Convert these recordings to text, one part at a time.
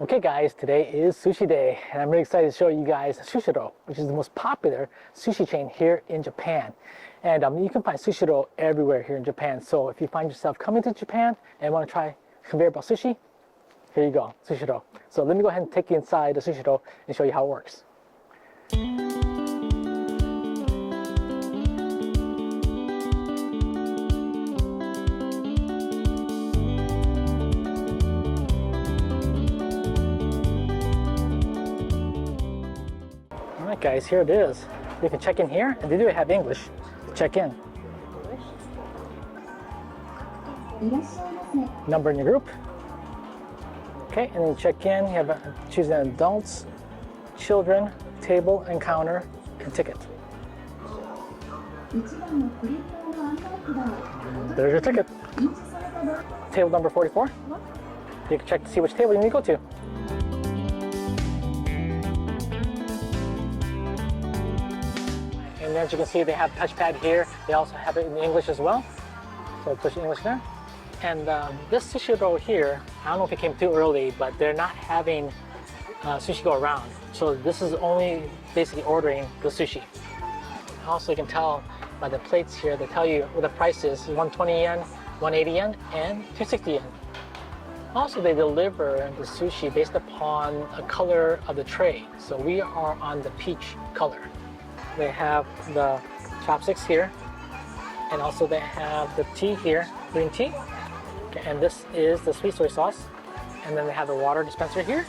Okay guys, today is sushi day and I'm really excited to show you guys Sushiro, which is the most popular sushi chain here in Japan. And you can find Sushiro everywhere here in Japan. So if you find yourself coming to Japan and want to try Conveyorbelt Sushi, here you go, Sushiro. So let me go ahead and take you inside the Sushiro and show you how it works. Alright guys, here it is. You can check in here, and they do have English. Check in. Number in your group. Okay, and then check in. You have choosing adults, children, table and counter, and ticket. There's your ticket. Table number 44. You can check to see which table you need to go to. And as you can see, they have touchpad here. They also have it in English as well. So push English there. And this Sushiro here, I don't know if it came too early, but they're not having sushi go around. So this is only basically ordering the sushi. Also, you can tell by the plates here, they tell you what the price is: 120 yen, 180 yen, and 260 yen. Also, they deliver the sushi based upon the color of the tray. So we are on the peach color. They have the chopsticks here, and also they have the tea here, green tea. Okay, and this is the sweet soy sauce. And then they have the water dispenser here,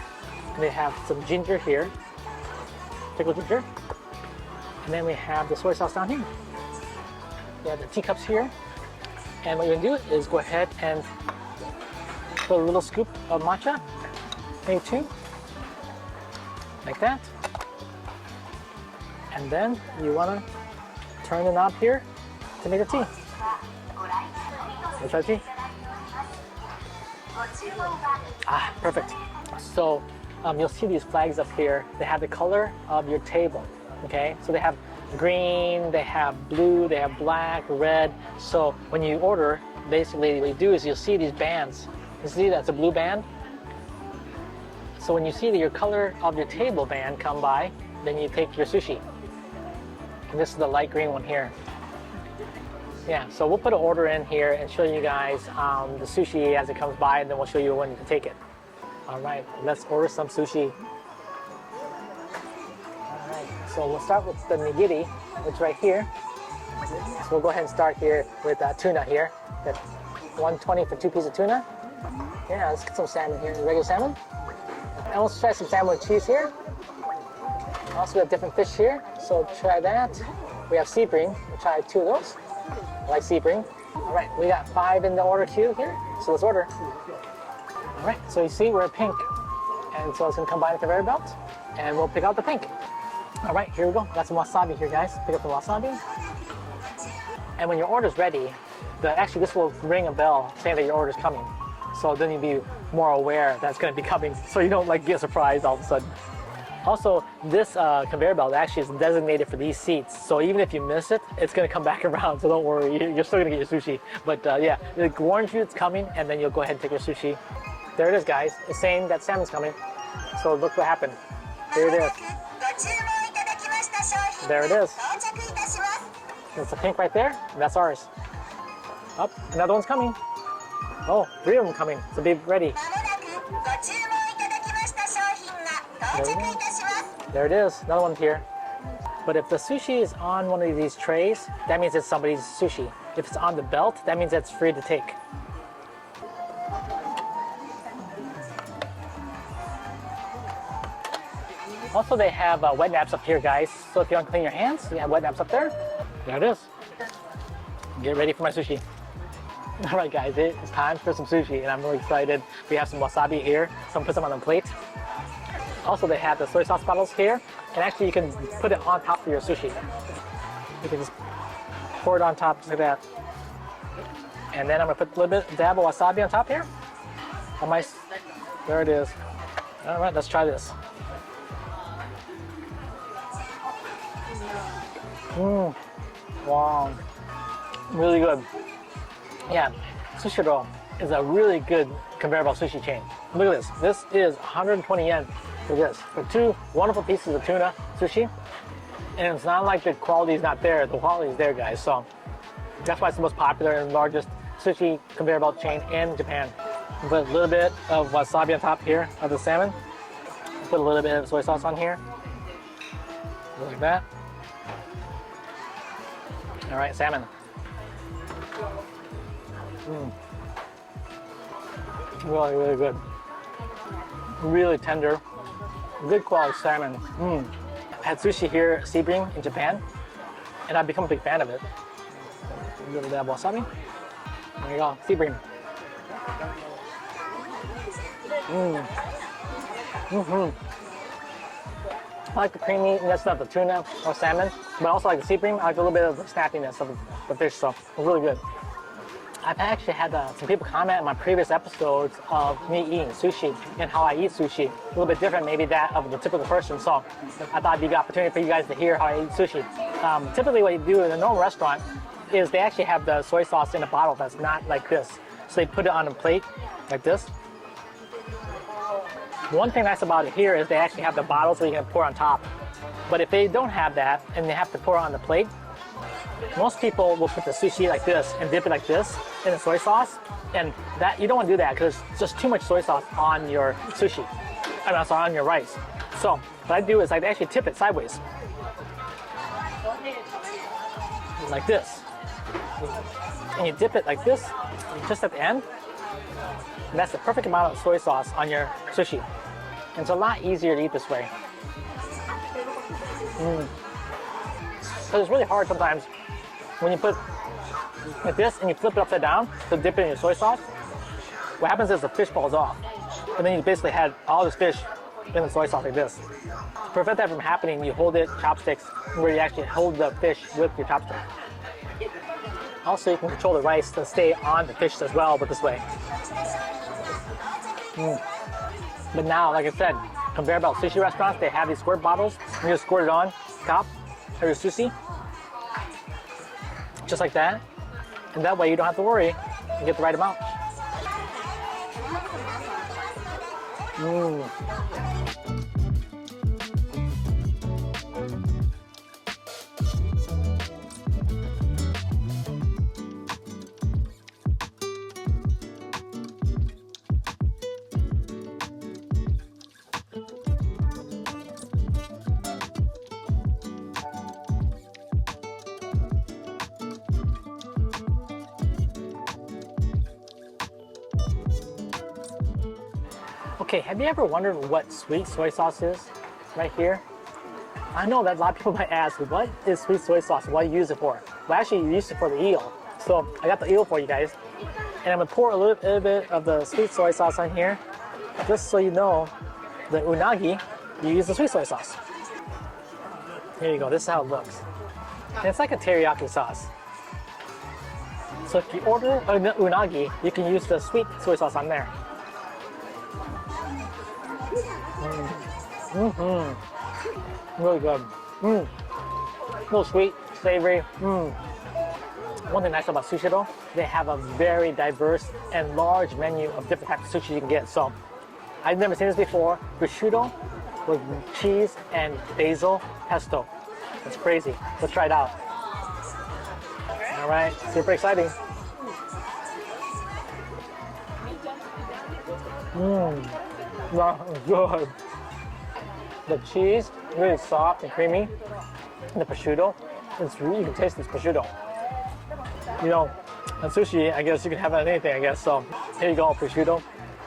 and they have some ginger here, pickled ginger. And then we have the soy sauce down here. We have the teacups here. And what you're gonna do is go ahead and put a little scoop of matcha, maybe two, like that. And then you want to turn the knob here to make the tea. Let's try tea. Ah, perfect. So you'll see these flags up here. They have the color of your table. Okay, so they have green, they have blue, they have black, red. So when you order, basically what you do is you'll see these bands. You see that's a blue band. So when you see your color of your table band come by, then you take your sushi. And this is the light green one here. Yeah, so we'll put an order in here and show you guys the sushi as it comes by, and then we'll show you when to take it. All right, let's order some sushi. All right, so we'll start with the nigiri, which is right here. So we'll go ahead and start here with tuna here. That's 120 for 2 pieces of tuna. Yeah, let's get some salmon here, regular salmon. And let's try some salmon with cheese here. Also, we have different fish here, so try that. We have sea bream. We'll try 2 of those. I like sea bream. All right, we got 5 in the order queue here, so let's order. All right, so you see we're pink, and so it's gonna combine with the conveyor belt, and we'll pick out the pink. All right, here we go. Got some wasabi here, guys. Pick up the wasabi. And when your order's ready, actually this will ring a bell saying that your order's coming. So then you'll be more aware that it's gonna be coming, so you don't like get surprised all of a sudden. Also, this conveyor belt actually is designated for these seats. So even if you miss it, it's going to come back around. So don't worry, you're still going to get your sushi. But yeah, it warns you it's coming, and then you'll go ahead and take your sushi. There it is, guys. It's saying that salmon's coming. So look what happened. Here it is. There it is. It's a pink right there, and that's ours. Up, another one's coming. Oh, 3 of them coming. So be ready. There it is, another one here. But if the sushi is on one of these trays, that means it's somebody's sushi. If it's on the belt, that means it's free to take. Also, they have wet naps up here, guys. So if you want to clean your hands, you have wet naps up there. There it is. Get ready for my sushi. All right, guys, it's time for some sushi, and I'm really excited. We have some wasabi here, so I'm gonna put some on the plate. Also, they have the soy sauce bottles here, and actually you can put it on top of your sushi. You can just pour it on top just like that. And then I'm gonna put a little bit dab of wasabi on top here. There it is. All right, let's try this. Wow, really good. Yeah, Sushiro is a really good Conveyorbelt sushi chain. Look at this. This is 120 yen for this. For 2 wonderful pieces of tuna sushi. And it's not like the quality is not there. The quality is there, guys. So that's why it's the most popular and largest sushi conveyor belt chain in Japan. Put a little bit of wasabi on top here of the salmon. Put a little bit of soy sauce on here. Like that. All right, salmon. Really, really good. Really tender. Good quality salmon. I had sushi here, Sebring, in Japan, and I've become a big fan of it. A little bit of wasabi. There you go, Sebring. I like the creaminess of the tuna or salmon, but I also like the Sebring. I like a little bit of the snappiness of the fish, so it's really good. I've actually had some people comment in my previous episodes of me eating sushi and how I eat sushi. A little bit different maybe that of the typical person, so I thought it'd be a good opportunity for you guys to hear how I eat sushi. Typically what you do in a normal restaurant is they actually have the soy sauce in a bottle that's not like this. So they put it on a plate like this. One thing nice about it here is they actually have the bottle so you can pour on top. But if they don't have that and they have to pour on the plate, most people will put the sushi like this and dip it like this in the soy sauce, and that you don't want to do that because it's just too much soy sauce on your sushi. I mean, sorry, on your rice. So what I do is I actually tip it sideways, like this, and you dip it like this, just at the end. And that's the perfect amount of soy sauce on your sushi, and it's a lot easier to eat this way. So it's really hard sometimes when you put like this and you flip it upside down to dip it in your soy sauce. What happens is the fish falls off, and then you basically had all this fish in the soy sauce like this. To prevent that from happening, you hold it chopsticks, where you actually hold the fish with your chopstick. Also, you can control the rice to stay on the fish as well, but this way. But now, like I said, Conveyorbelt Sushi Restaurants, they have these squirt bottles. You just squirt it on top of your sushi, just like that, and that way you don't have to worry and get the right amount. Okay, have you ever wondered what sweet soy sauce is? Right here. I know that a lot of people might ask, what is sweet soy sauce? What do you use it for? Well, actually, you use it for the eel. So I got the eel for you guys. And I'm gonna pour a little bit of the sweet soy sauce on here, just so you know, the unagi, you use the sweet soy sauce. Here you go, this is how it looks. And it's like a teriyaki sauce. So if you order an unagi, you can use the sweet soy sauce on there. Really good. A little sweet, savory. One thing nice about Sushiro, they have a very diverse and large menu of different types of sushi you can get. So I've never seen this before. Prosciutto with cheese and basil pesto. That's crazy. Let's try it out. All right, super exciting. That's good. The cheese really soft and creamy. The prosciutto, you can taste this prosciutto. You know, on sushi, I guess you can have it on anything, I guess. So here you go, prosciutto,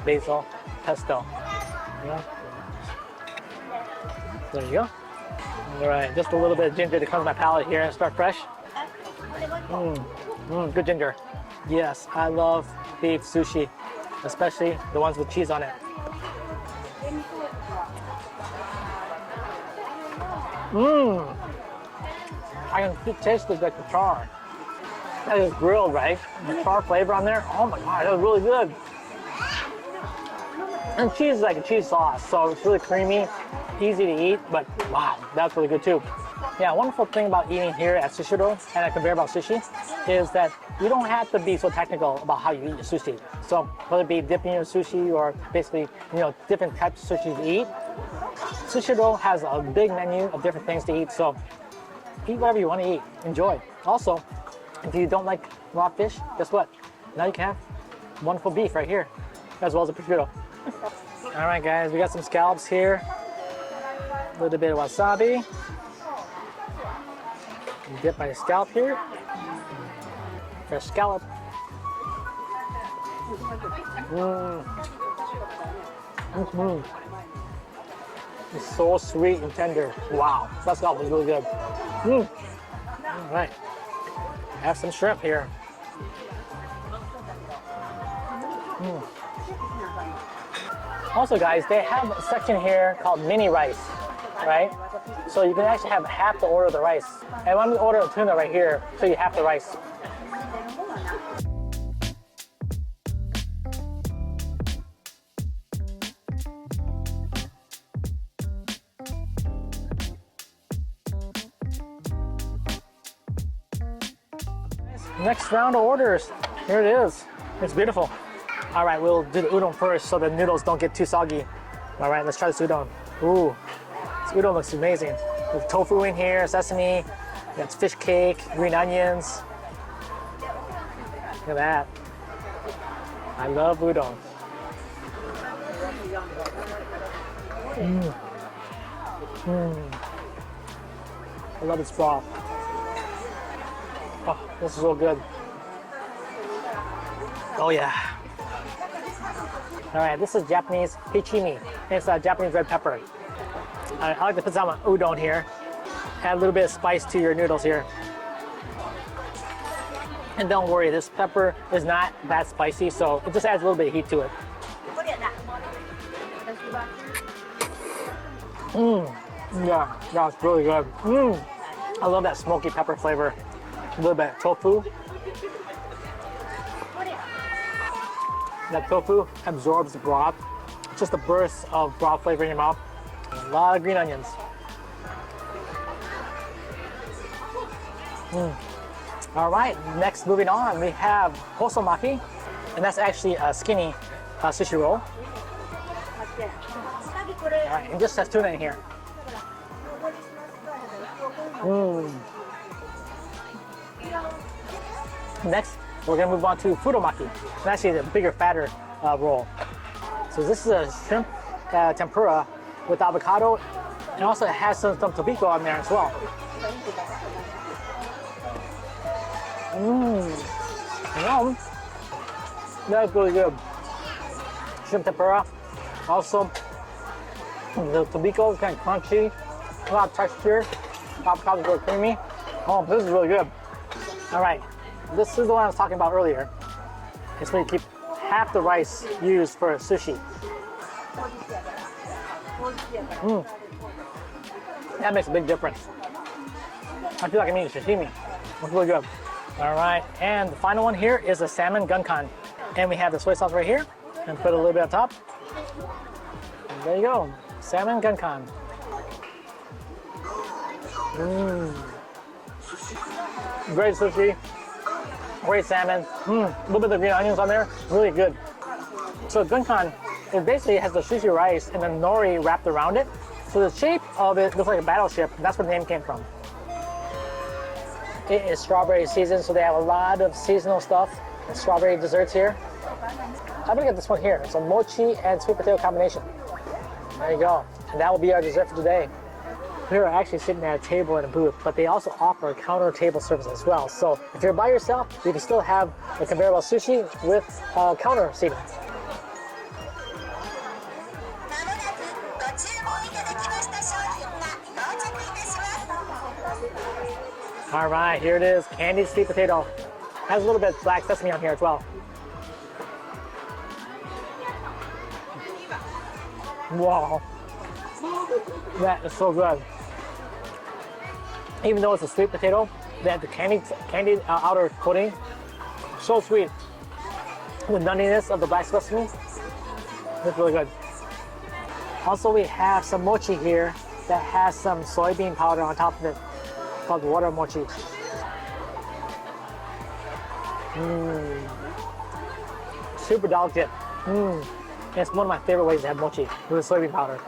basil, pesto. There you go. All right, just a little bit of ginger to cleanse my palate here and start fresh. Good ginger. Yes, I love beef sushi, especially the ones with cheese on it. I can taste the char. That is grilled, right? The char flavor on there. Oh my god, that was really good. And cheese is like a cheese sauce, so it's really creamy, easy to eat, but wow, that's really good too. Yeah, wonderful thing about eating here at Sushiro and at Conveyorbelt Sushi is that you don't have to be so technical about how you eat your sushi. So whether it be dipping your sushi or basically, different types of sushi to eat, Sushiro has a big menu of different things to eat. So eat whatever you want to eat. Enjoy. Also, if you don't like raw fish, guess what? Now you can have wonderful beef right here, as well as a prosciutto. All right, guys, we got some scallops here. A little bit of wasabi. Dip my scallop here. Fresh scallop. It's so sweet and tender. Wow, that scallop is really good. All right, have some shrimp here. Also, guys, they have a section here called mini rice, right? So you can actually have half the order of the rice. And when we order a tuna right here, so you half the rice. Next round of orders. Here it is. It's beautiful. All right, we'll do the udon first so the noodles don't get too soggy. All right, let's try this udon. Ooh, this udon looks amazing. With tofu in here, sesame, that's fish cake, green onions. Look at that. I love udon. I love its broth. Oh, this is so good. Oh yeah. All right, this is Japanese hichimi. It's a Japanese red pepper. I like to put some udon here. Add a little bit of spice to your noodles here. And don't worry, this pepper is not that spicy, so it just adds a little bit of heat to it. Yeah, that's really good. I love that smoky pepper flavor. A little bit of tofu. That tofu absorbs the broth. It's just a burst of broth flavor in your mouth. And a lot of green onions. All right, next moving on, we have hosomaki, and that's actually a skinny sushi roll. All right, and just has tuna in here. Next, we're gonna move on to fudomaki. It's actually a bigger, fatter roll. So this is a shrimp tempura with avocado, and also it has some tobiko on there as well. Yum. That's really good. Shrimp tempura. Also, the tobiko is kind of crunchy, a lot of texture. Avocado is really creamy. Oh, this is really good. All right, this is the one I was talking about earlier. It's when you keep half the rice used for sushi. That makes a big difference. I feel like I'm eating sashimi. It's really good. All right, and the final one here is a salmon gunkan. And we have the soy sauce right here, and put a little bit on top. And there you go, salmon gunkan. Great sushi, great salmon. A little bit of green onions on there, really good. So gunkan, it basically has the sushi rice and the nori wrapped around it. So the shape of it looks like a battleship, and that's where the name came from. It is strawberry season, so they have a lot of seasonal stuff and strawberry desserts here. I'm gonna get this one here. It's a mochi and sweet potato combination. There you go. And that will be our dessert for today. We're actually sitting at a table in a booth, but they also offer counter table service as well. So if you're by yourself, you can still have the Conveyorbelt sushi with counter seating. All right, here it is, candied sweet potato. Has a little bit of black sesame on here as well. Wow, that is so good. Even though it's a sweet potato, they have the candied outer coating. So sweet. The nuttiness of the black sesame, it's really good. Also, we have some mochi here that has some soybean powder on top of it. called water mochi. Super delicate. It's one of my favorite ways to have mochi with soybean powder.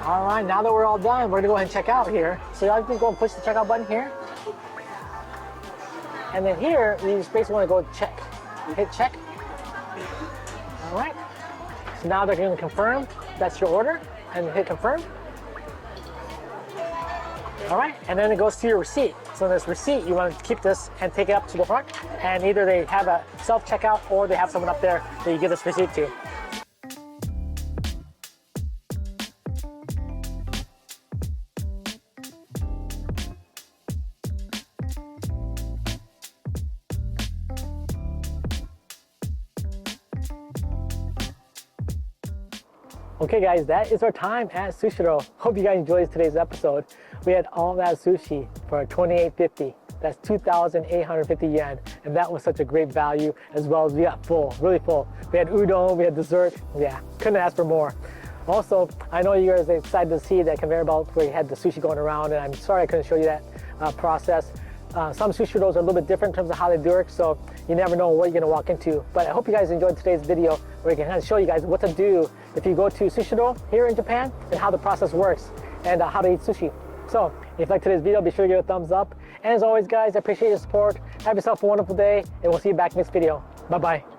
All right, now that we're all done, we're gonna go ahead and check out here. So y'all can go and push the checkout button here. And then here, you just basically wanna go check. You hit check. All right. So now they're gonna confirm that's your order and hit confirm. All right, and then it goes to your receipt. So this receipt, you want to keep this and take it up to the front, and either they have a self-checkout or they have someone up there that you give this receipt to. Okay guys, that is our time at Sushiro. Hope you guys enjoyed today's episode. We had all that sushi for $28.50. That's 2,850 yen. And that was such a great value, as well as we got full, really full. We had udon, we had dessert. Yeah, couldn't ask for more. Also, I know you guys are excited to see that conveyor belt where you had the sushi going around, and I'm sorry I couldn't show you that process. Some sushi rolls are a little bit different in terms of how they do it, so you never know what you're gonna walk into. But I hope you guys enjoyed today's video where we can kind of show you guys what to do if you go to Sushiro here in Japan and how the process works and how to eat sushi. So if you like today's video, be sure to give it a thumbs up. And as always guys, I appreciate your support. Have yourself a wonderful day, and we'll see you back next video. Bye-bye.